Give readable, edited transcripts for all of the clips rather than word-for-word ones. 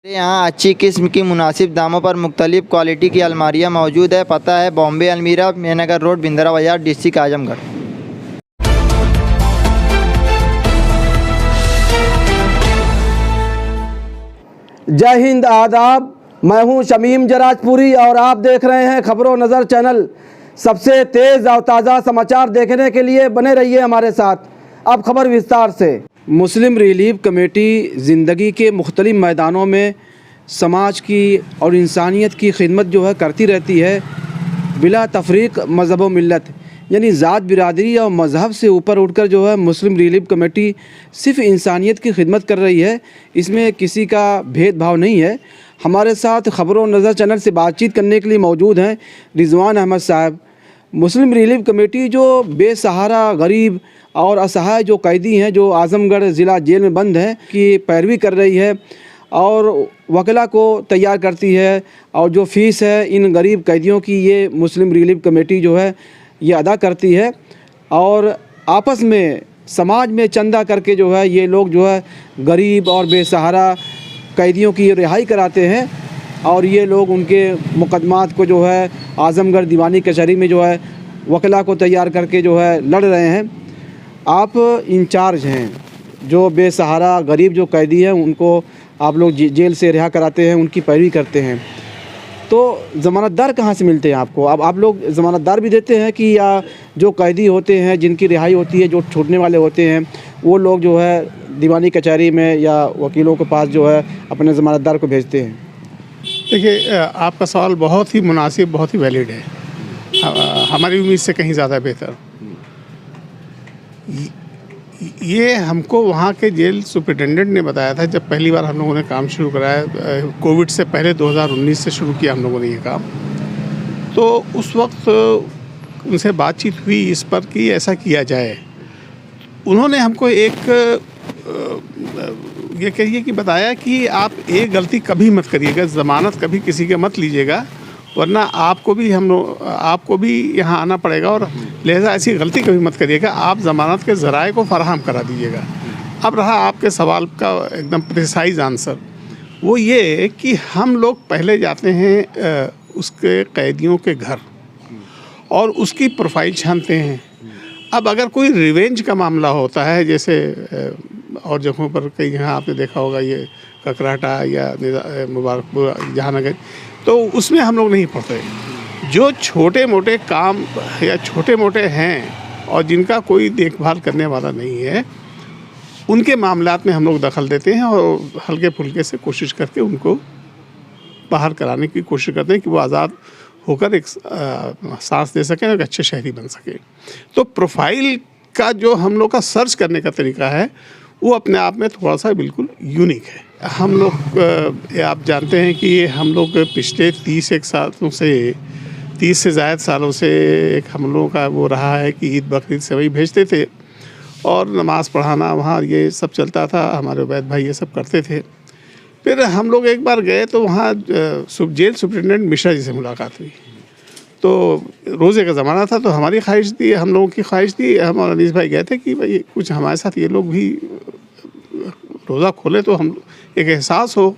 यहाँ अच्छी किस्म की मुनासिब दामों पर मुख्तलिफ क्वालिटी की अलमारियाँ मौजूद है। पता है बॉम्बे अलमीरा, मेनगर रोड, बिंद्रा बाजार, डिस्ट्रिक्ट आजमगढ़। जय हिंद, आदाब। मैं हूं शमीम जराजपुरी और आप देख रहे हैं खबरों नज़र चैनल। सबसे तेज़ और ताज़ा समाचार देखने के लिए बने रहिए हमारे साथ। अब खबर विस्तार से। मुस्लिम रिलीफ कमेटी ज़िंदगी के मुख्तलिफ मैदानों में समाज की और इंसानियत की खिदमत जो है करती रहती है, बिला तफरीक मज़हब व मिल्लत, यानी ज़ात बिरादरी और मज़हब से ऊपर उठकर जो है मुस्लिम रिलीफ कमेटी सिर्फ इंसानियत की खिदमत कर रही है। इसमें किसी का भेदभाव नहीं है। हमारे साथ खबरों नज़र चैनल से बातचीत करने के लिए मौजूद हैं रिजवान अहमद साहब। मुस्लिम रिलीफ कमेटी जो बेसहारा, गरीब और असहाय जो कैदी हैं, जो आज़मगढ़ ज़िला जेल में बंद हैं, की पैरवी कर रही है और वकला को तैयार करती है, और जो फ़ीस है इन गरीब कैदियों की ये मुस्लिम रिलीफ कमेटी जो है ये अदा करती है, और आपस में समाज में चंदा करके जो है ये लोग जो है गरीब और बेसहारा कैदियों की रिहाई कराते हैं, और ये लोग उनके मुकदमात को जो है आज़मगढ़ दीवानी कचहरी में जो है वकला को तैयार करके जो है लड़ रहे हैं। आप इंचार्ज हैं, जो बेसहारा गरीब जो कैदी हैं उनको आप लोग जेल से रिहा कराते हैं, उनकी पैरवी करते हैं। तो ज़मानतदार कहाँ से मिलते हैं आपको? अब आप लोग ज़मानतदार भी देते हैं कि या जो कैदी होते हैं जिनकी रिहाई होती है, जो छूटने वाले होते हैं, वो लोग जो है दीवानी कचहरी में या वकीलों के पास जो है अपने ज़मानतदार को भेजते हैं? देखिए, आपका सवाल बहुत ही मुनासिब, बहुत ही वैलिड है, हमारी उम्मीद से कहीं ज़्यादा बेहतर। ये हमको वहाँ के जेल सुपरिटेंडेंट ने बताया था जब पहली बार हम लोगों ने काम शुरू कराया। कोविड से पहले 2019 से शुरू किया हम लोगों ने ये काम। तो उस वक्त उनसे बातचीत हुई इस पर कि ऐसा किया जाए। उन्होंने हमको एक ये कहिए कि बताया कि आप एक गलती कभी मत करिएगा, ज़मानत कभी किसी के मत लीजिएगा, वरना आपको भी यहाँ आना पड़ेगा, और लिहाजा ऐसी गलती कभी मत करिएगा। आप ज़मानत के ज़राए को फराहम करा दीजिएगा। अब रहा आपके सवाल का एकदम प्रिसाइज आंसर, वो ये कि हम लोग पहले जाते हैं उसके कैदियों के घर और उसकी प्रोफाइल छानते हैं। अब अगर कोई रिवेंज का मामला होता है, जैसे और जगहों पर कई यहाँ आपने देखा होगा, ये ककराटा या मुबारकपुर, जहांगीर, तो उसमें हम लोग नहीं पढ़ते। जो छोटे मोटे काम या छोटे मोटे हैं और जिनका कोई देखभाल करने वाला नहीं है, उनके मामलात में हम लोग दखल देते हैं और हल्के फुल्के से कोशिश करके उनको बाहर कराने की कोशिश करते हैं कि वो आज़ाद होकर एक सांस दे सकें और एक अच्छे शहरी बन सकें। तो प्रोफाइल का जो हम लोग का सर्च करने का तरीका है वो अपने आप में थोड़ा सा बिल्कुल यूनिक है। हम लोग आप जानते हैं कि हम लोग पिछले 30 से ज़ायद सालों से एक हम लोगों का वो रहा है कि ईद बकरीद से वही भेजते थे और नमाज़ पढ़ाना वहाँ ये सब चलता था। हमारे उबैद भाई ये सब करते थे। फिर हम लोग एक बार गए तो वहाँ जेल सुपरिटेंडेंट मिश्रा जी से मुलाकात हुई। तो रोज़े का ज़माना था, तो हमारी ख्वाहिश थी, हम लोगों की ख्वाहिश थी, हम और अनीस भाई गए थे कि भाई कुछ हमारे साथ ये लोग भी रोज़ा खोले तो हम एक एहसास हो।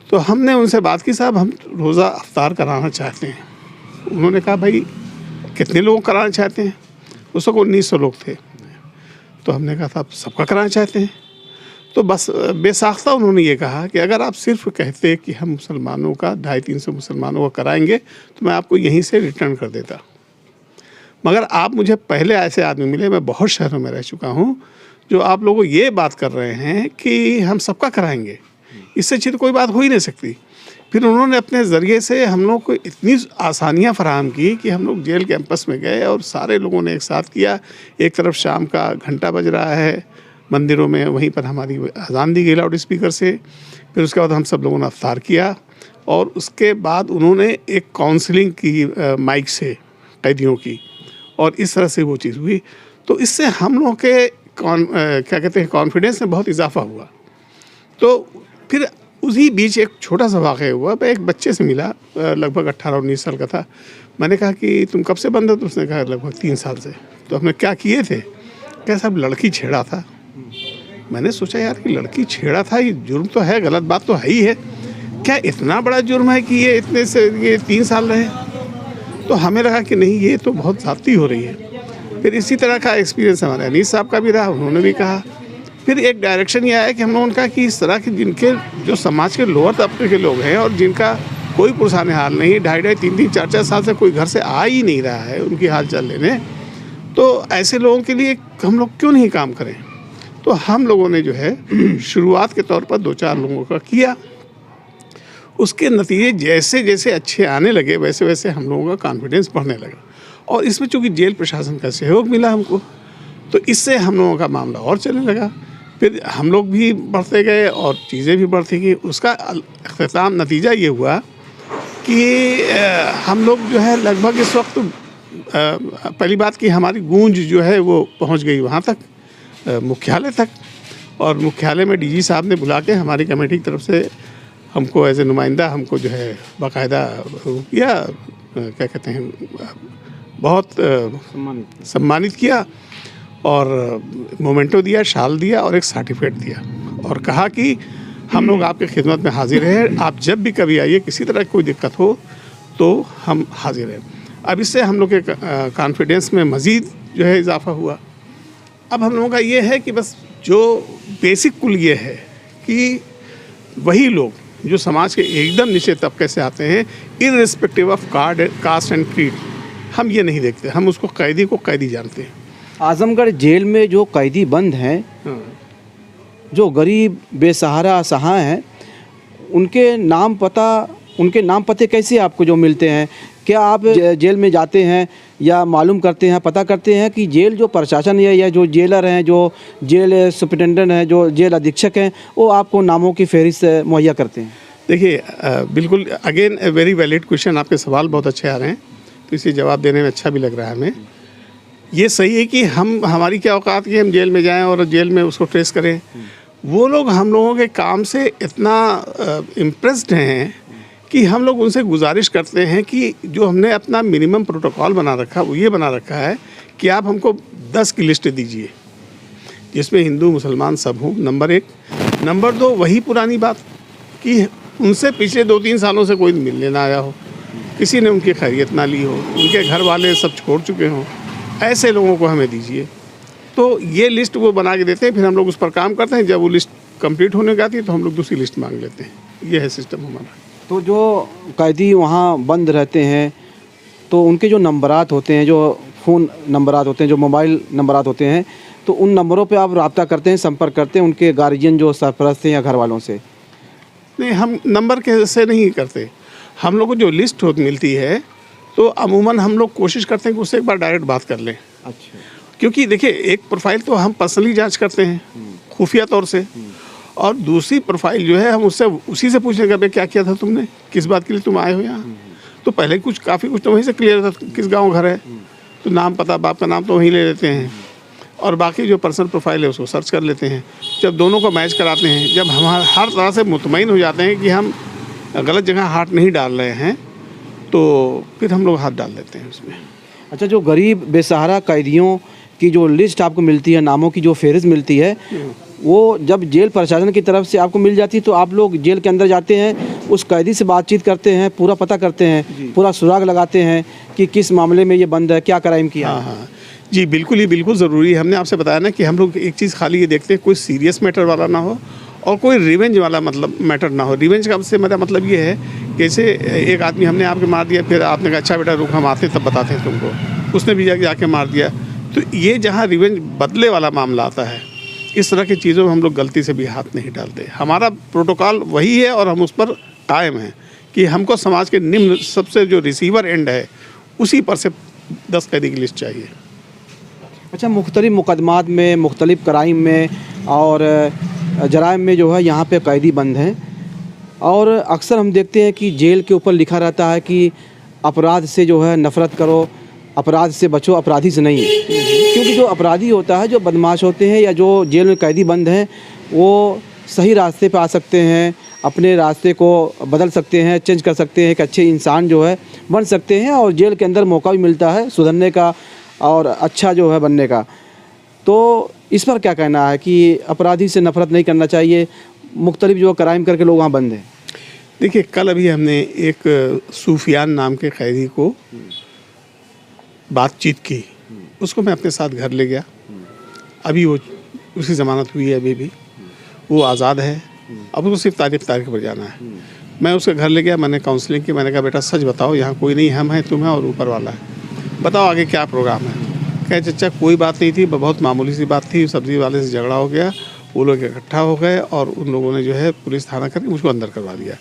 तो हमने उनसे बात की, साहब हम रोज़ा अफ्तार कराना चाहते हैं। उन्होंने कहा भाई कितने लोग कराना चाहते हैं? उस वक्त 1900 लोग थे। तो हमने कहा था आप सबका कराना चाहते हैं? तो बस बेसाख्ता उन्होंने ये कहा कि अगर आप सिर्फ कहते कि हम मुसलमानों का 250-300 मुसलमानों को कराएंगे तो मैं आपको यहीं से रिटर्न कर देता, मगर आप मुझे पहले ऐसे आदमी मिले, मैं बहुत शहरों में रह चुका हूँ, जो आप लोगों ये बात कर रहे हैं कि हम सबका कराएंगे। इससे अच्छी तो कोई बात हो ही नहीं सकती। फिर उन्होंने अपने ज़रिए से हम लोग को इतनी आसानियाँ फराहम की कि हम लोग जेल कैंपस में गए और सारे लोगों ने एक साथ किया। एक तरफ शाम का घंटा बज रहा है मंदिरों में, वहीं पर हमारी अजान दी गई लाउड स्पीकर से। फिर उसके बाद हम सब लोगों ने अफ्तार किया, और उसके बाद उन्होंने एक काउंसलिंग की माइक से कैदियों की, और इस तरह से वो चीज़ हुई। तो इससे हम लोगों के क्या कहते हैं कॉन्फिडेंस में बहुत इजाफा हुआ। तो फिर उसी बीच एक छोटा सा वाक़या हुआ। मैं एक बच्चे से मिला, लगभग 18-19 साल का था। मैंने कहा कि तुम कब से बंद हो? तो उसने कहा लगभग 3 साल से। तो हमने क्या किए थे? क्या साहब लड़की छेड़ा था। मैंने सोचा यार कि लड़की छेड़ा था, ये जुर्म तो है, गलत बात तो है ही है, क्या इतना बड़ा जुर्म है कि ये इतने से ये 3 साल रहे? तो हमें लगा कि नहीं, ये तो बहुत ज़्यादती हो रही है। फिर इसी तरह का एक्सपीरियंस हमारे अनीस साहब का भी रहा, उन्होंने भी कहा। फिर एक डायरेक्शन ये आया कि हम लोगों ने कहा कि इस तरह के जिनके जो समाज के लोअर तबके के लोग हैं और जिनका कोई पुरसाने हाल नहीं, 2.5-2.5, 3-3, 4-4 साल से कोई घर से आ ही नहीं रहा है उनकी हाल चाल लेने, तो ऐसे लोगों के लिए हम लोग क्यों नहीं काम करें? तो हम लोगों ने जो है शुरुआत के तौर पर 2-4 लोगों का किया। उसके नतीजे जैसे जैसे अच्छे आने लगे वैसे वैसे हम लोगों का कॉन्फिडेंस बढ़ने लगा, और इसमें चूँकि जेल प्रशासन का सहयोग मिला हमको, तो इससे हम लोगों का मामला और चलने लगा। फिर हम लोग भी बढ़ते गए और चीज़ें भी बढ़ती गई। उसका अख्ताम नतीजा ये हुआ कि हम लोग जो है लगभग इस वक्त पहली बात कि हमारी गूंज जो है वो पहुंच गई वहाँ तक, मुख्यालय तक, और मुख्यालय में डीजी साहब ने बुला के हमारी कमेटी की तरफ से हमको एज ए नुमाइंदा हमको जो है बाकायदा किया, क्या कहते हैं, बहुत सम्मानित किया, और मोमेंटो दिया, शाल दिया और एक सर्टिफिकेट दिया, और कहा कि हम लोग आपके खिदमत में हाजिर हैं, आप जब भी कभी आइए, किसी तरह की कोई दिक्कत हो तो हम हाजिर हैं। अब इससे हम लोग के कॉन्फिडेंस में मज़ीद जो है इजाफा हुआ। अब हम लोगों का ये है कि बस जो बेसिक कुल ये है कि वही लोग जो समाज के एकदम नीचे तबके से आते हैं, irrespective of caste and creed, हम ये नहीं देखते, हम उसको कैदी को कैदी जानते हैं। आजमगढ़ जेल में जो कैदी बंद हैं, जो गरीब बेसहारा असहाय हैं, उनके नाम पते कैसे आपको जो मिलते हैं? क्या आप जेल में जाते हैं या मालूम करते हैं, पता करते हैं कि जेल जो प्रशासन है या जो जेलर हैं, जो जेल सुपरिटेंडेंट हैं, जो जेल अधीक्षक हैं, वो आपको नामों की फहरिस्त मुहैया करते हैं? देखिए, बिल्कुल again a very valid question, आपके सवाल बहुत अच्छे आ रहे हैं, तो इसे जवाब देने में अच्छा भी लग रहा है हमें। ये सही है कि हमारी क्या औकात कि हम जेल में जाएं और जेल में उसको ट्रेस करें। वो लोग हम लोगों के काम से इतना इम्प्रेस्ड हैं कि हम लोग उनसे गुजारिश करते हैं कि जो हमने अपना मिनिमम प्रोटोकॉल बना रखा, वो ये बना रखा है कि आप हमको 10 की लिस्ट दीजिए जिसमें हिंदू मुसलमान सब हों, नंबर 1। नंबर 2, वही पुरानी बात कि उनसे पिछले 2-3 सालों से कोई मिलने ना आया हो, किसी ने उनकी खैरियत ना ली हो, उनके घर वाले सब छोड़ चुके हों, ऐसे लोगों को हमें दीजिए। तो ये लिस्ट वो बना के देते हैं, फिर हम लोग उस पर काम करते हैं। जब वो लिस्ट कंप्लीट होने की आती है तो हम लोग दूसरी लिस्ट मांग लेते हैं। ये है सिस्टम हमारा। तो जो कैदी वहाँ बंद रहते हैं, तो उनके जो नंबरात होते हैं, जो फ़ोन नंबरात होते हैं, जो मोबाइल नंबरात होते हैं, तो उन नंबरों पे आप रब्ता करते हैं, संपर्क करते हैं उनके गार्जियन जो सरपरस्त हैं या घर वालों से? नहीं, हम नंबर के से नहीं करते। हम लोग को जो लिस्ट मिलती है तो अमूमन हम लोग कोशिश करते हैं कि उससे एक बार डायरेक्ट बात कर लें। अच्छा। क्योंकि देखिए, एक प्रोफाइल तो हम पर्सनली जांच करते हैं खुफिया तौर से, और दूसरी प्रोफाइल जो है हम उससे उसी से पूछने का, भाई क्या किया था तुमने, किस बात के लिए तुम आए हो यहाँ। तो पहले काफ़ी कुछ तो वहीं से क्लियर था, किस गांव घर है, तो नाम पता, बाप का नाम तो वहीं ले लेते हैं, और बाकी जो पर्सनल प्रोफाइल है उसको सर्च कर लेते हैं। जब दोनों को मैच कराते हैं, जब हम हर तरह से मुतमईन हो जाते हैं कि हम गलत जगह हाथ नहीं डाल रहे हैं, तो फिर हम लोग हाथ डाल देते हैं उसमें। अच्छा, जो गरीब बेसहारा कैदियों की जो लिस्ट आपको मिलती है, नामों की जो फहरिस्त मिलती है, वो जब जेल प्रशासन की तरफ से आपको मिल जाती है तो आप लोग जेल के अंदर जाते हैं, उस कैदी से बातचीत करते हैं, पूरा पता करते हैं, पूरा सुराग लगाते हैं कि किस मामले में ये बंद है, क्या क्राइम किया। हाँ, जी बिल्कुल, ये बिल्कुल ज़रूरी है। हमने आपसे बताया ना कि हम लोग एक चीज़ खाली ये देखते हैं, कोई सीरियस मैटर वाला ना हो और कोई रिवेंज वाला मतलब मैटर ना हो। रिवेंज का से मेरा मतलब ये है, जैसे एक आदमी हमने आपके मार दिया, फिर आपने कहा अच्छा बेटा रुक, हम आते तब बताते हैं तुमको, उसने भी जाके मार दिया। तो ये जहाँ रिवेंज बदले वाला मामला आता है, इस तरह की चीज़ों में हम लोग गलती से भी हाथ नहीं डालते। हमारा प्रोटोकॉल वही है और हम उस पर कायम हैं कि हमको समाज के निम्न सबसे जो रिसीवर एंड है उसी पर से 10 कैदी की लिस्ट चाहिए। अच्छा, मुख्तलिफ मुकदमात में, मुख्तलिफ क्राइम में और जराइम में जो है यहाँ पे कैदी बंद हैं, और अक्सर हम देखते हैं कि जेल के ऊपर लिखा रहता है कि अपराध से जो है नफ़रत करो, अपराध से बचो, अपराधी से नहीं। क्योंकि जो अपराधी होता है, जो बदमाश होते हैं या जो जेल में कैदी बंद हैं, वो सही रास्ते पे आ सकते हैं, अपने रास्ते को बदल सकते हैं, चेंज कर सकते हैं, एक अच्छे इंसान जो है बन सकते हैं, और जेल के अंदर मौका भी मिलता है सुधरने का और अच्छा जो है बनने का। तो इस पर क्या कहना है कि अपराधी से नफरत नहीं करना चाहिए, मुख्तलिफ जो क्राइम करके लोग वहाँ बंद हैं? देखिए, कल अभी हमने एक सूफियान नाम के कैदी को बातचीत की, उसको मैं अपने साथ घर ले गया। अभी वो उसकी ज़मानत हुई है, अभी भी वो आज़ाद है। अब उसको सिर्फ तारीख पर जाना है। मैं उसके घर ले गया, मैंने काउंसलिंग की। मैंने कहा बेटा सच बताओ, यहाँ कोई नहीं, हम हैं, तुम हैं और ऊपर वाला है, बताओ आगे क्या प्रोग्राम है। कहे चचा कोई बात नहीं थी, बहुत मामूली सी बात थी, सब्ज़ी वाले से झगड़ा हो गया, वो लोग इकट्ठा हो गए और उन लोगों ने जो है पुलिस थाना करके मुझको अंदर करवा दिया।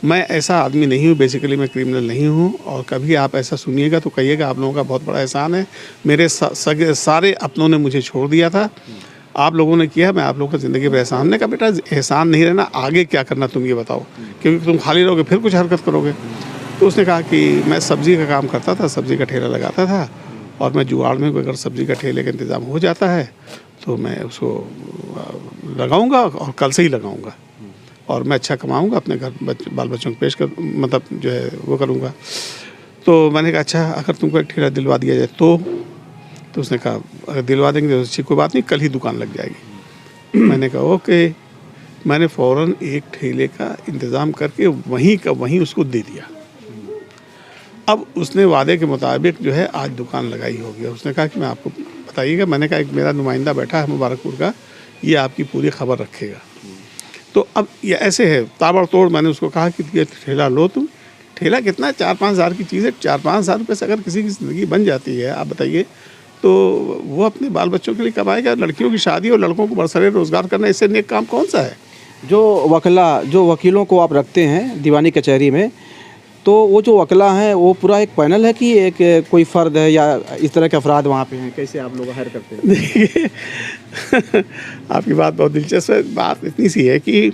मैं ऐसा आदमी नहीं हूँ, बेसिकली मैं क्रिमिनल नहीं हूँ, और कभी आप ऐसा सुनिएगा तो कहिएगा आप लोगों का बहुत बड़ा एहसान है। मेरे सारे अपनों ने मुझे छोड़ दिया था, आप लोगों ने किया, मैं आप लोगों का ज़िंदगी पर एहसान। ने कहा बेटा एहसान नहीं रहना, आगे क्या करना तुम ये बताओ, क्योंकि तुम खाली रहोगे फिर कुछ हरकत करोगे। तो उसने कहा कि मैं सब्ज़ी का काम करता था, सब्ज़ी का ठेला लगाता था, और मैं जुगाड़ में अगर सब्ज़ी का ठेले का इंतज़ाम हो जाता है तो मैं उसको लगाऊंगा और कल से ही लगाऊंगा, और मैं अच्छा कमाऊंगा, अपने घर बाल बच्चों को पेश कर मतलब जो है वो करूंगा। तो मैंने कहा अच्छा अगर तुमको एक ठेला दिलवा दिया जाए तो उसने कहा अगर दिलवा देंगे तो अच्छी कोई बात नहीं, कल ही दुकान लग जाएगी। मैंने कहा ओके। मैंने फ़ौरन एक ठेले का इंतज़ाम करके वहीं का वहीं उसको दे दिया। अब उसने वादे के मुताबिक जो है आज दुकान लगाई होगी। उसने कहा कि मैं आपको बताइएगा। मैंने कहा एक मेरा नुमाइंदा बैठा है मुबारकपुर का, ये आपकी पूरी खबर रखेगा। तो अब ये ऐसे है ताबड़तोड़। मैंने उसको कहा कि ये ठेला लो तुम। ठेला कितना 4-5 हज़ार की चीज़ है, 4-5 हज़ार रुपये से अगर किसी की ज़िंदगी बन जाती है आप बताइए, तो वो अपने बाल बच्चों के लिए कमाएगा। लड़कियों की शादी और लड़कों को बरसरे रोज़गार करना, इससे नेक काम कौन सा है। जो वकीलों को आप रखते हैं दीवानी कचहरी में, तो वो जो वकला हैं वो पूरा एक पैनल है कि एक कोई फ़र्द है या इस तरह के अफराद वहाँ पे हैं? कैसे आप लोग हायर करते हैं? देखिए आपकी बात बहुत दिलचस्प है। बात इतनी सी है कि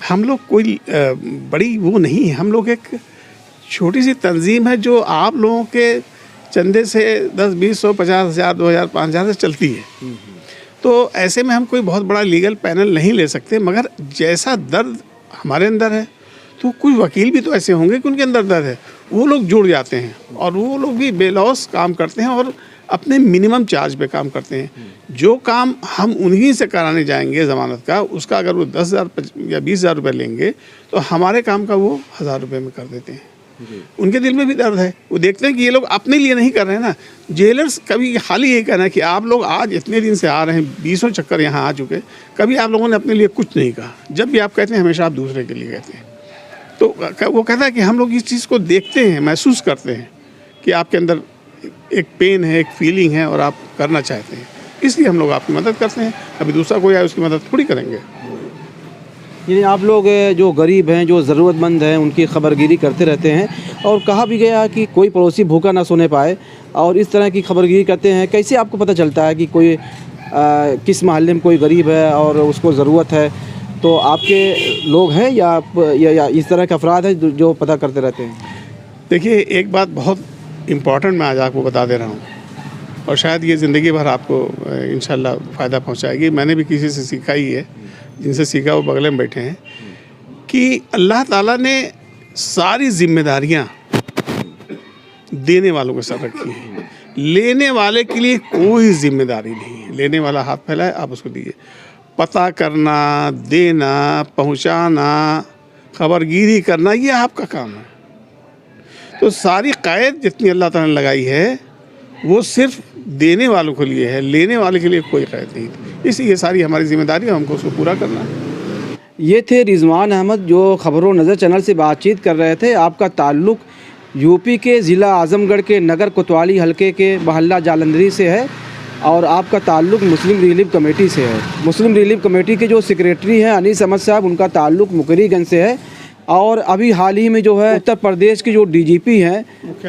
हम लोग कोई बड़ी वो नहीं है, हम लोग एक छोटी सी तंजीम है जो आप लोगों के चंदे से 10, 20, 100, 50 हज़ार, 2 हज़ार, 5 हज़ार से चलती है। तो ऐसे में हम कोई बहुत बड़ा लीगल पैनल नहीं ले सकते, मगर जैसा दर्द हमारे अंदर है तो कुछ वकील भी तो ऐसे होंगे कि उनके अंदर दर्द है, वो लोग जुड़ जाते हैं और वो लोग भी बेलौस काम करते हैं और अपने मिनिमम चार्ज पे काम करते हैं। जो काम हम उन्हीं से कराने जाएंगे ज़मानत का, उसका अगर वो 10,000 या 20,000 रुपये लेंगे तो हमारे काम का वो 1,000 रुपये में कर देते हैं। उनके दिल में भी दर्द है, वो देखते हैं कि ये लोग अपने लिए नहीं कर रहे हैं ना। जेलर्स कभी खाली यही कहना है कि आप लोग आज इतने दिन से आ रहे हैं, 20 चक्कर यहाँ आ चुके, कभी आप लोगों ने अपने लिए कुछ नहीं कहा। जब भी आप कहते हैं हमेशा आप दूसरे के लिए कहते हैं। तो वो कहता है कि हम लोग इस चीज़ को देखते हैं, महसूस करते हैं कि आपके अंदर एक पेन है, एक फीलिंग है और आप करना चाहते हैं, इसलिए हम लोग आपकी मदद करते हैं। अभी दूसरा कोई आए उसकी मदद थोड़ी करेंगे। यानी आप लोग जो गरीब हैं, जो ज़रूरतमंद हैं, उनकी खबरगिरी करते रहते हैं, और कहा भी गया कि कोई पड़ोसी भूखा ना सोने पाए, और इस तरह की खबरगिरी करते हैं। कैसे आपको पता चलता है कि कोई किस मोहल्ले में कोई गरीब है और उसको ज़रूरत है? तो आपके लोग हैं या इस तरह के अफराद हैं जो पता करते रहते हैं? देखिए एक बात बहुत इम्पॉर्टेंट मैं आज आपको बता दे रहा हूँ, और शायद ये ज़िंदगी भर आपको इंशाल्लाह फ़ायदा पहुँचाएगी। मैंने भी किसी से सीखा ही है, जिनसे सीखा वो बगल में बैठे हैं, कि अल्लाह ताला ने सारी जिम्मेदारियाँ देने वालों के साथ रखी हैं, लेने वाले के लिए कोई जिम्मेदारी नहीं है। लेने वाला हाथ फैलाए, आप उसको दीजिए। पता करना, देना, पहुंचाना, खबरगिरी करना, ये आपका काम है। तो सारी क़ैद जितनी अल्लाह ताला ने लगाई है वो सिर्फ देने वालों के लिए है, लेने वाले के लिए कोई क़ैद नहीं। इसलिए सारी हमारी जिम्मेदारी है, हमको उसको पूरा करना है। ये थे रिजवान अहमद जो खबरों नज़र चैनल से बातचीत कर रहे थे। आपका ताल्लुक़ यूपी के ज़िला आज़मगढ़ के नगर कोतवाली हलके के मोहल्ला जालंधरी से है, और आपका ताल्लुक़ मुस्लिम रिलीफ कमेटी से है। मुस्लिम रिलीफ कमेटी के जो सेक्रेटरी हैं अनीस अहमद साहब, उनका ताल्लुक़ मुकरीगंज से है। और अभी हाल ही में जो है उत्तर प्रदेश के जो डीजीपी हैं,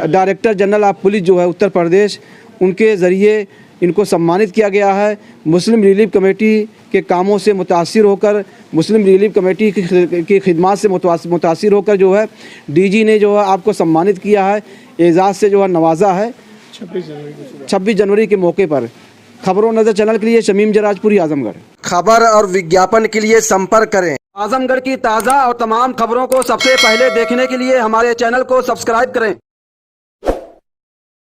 डायरेक्टर जनरल ऑफ पुलिस जो है उत्तर प्रदेश, उनके ज़रिए इनको सम्मानित किया गया है। मुस्लिम रिलीफ कमेटी के कामों से मुतासिर होकर, मुस्लिम रिलीफ कमेटी की खिदमत से मुतासिर होकर जो है डीजी ने जो है आपको सम्मानित किया है, एजाज़ से जो है नवाजा है 26 जनवरी के मौके पर। खबरों नज़र चैनल के लिए शमीम जराजपुरी, आजमगढ़। खबर और विज्ञापन के लिए संपर्क करें। आजमगढ़ की ताज़ा और तमाम खबरों को सबसे पहले देखने के लिए हमारे चैनल को सब्सक्राइब करें।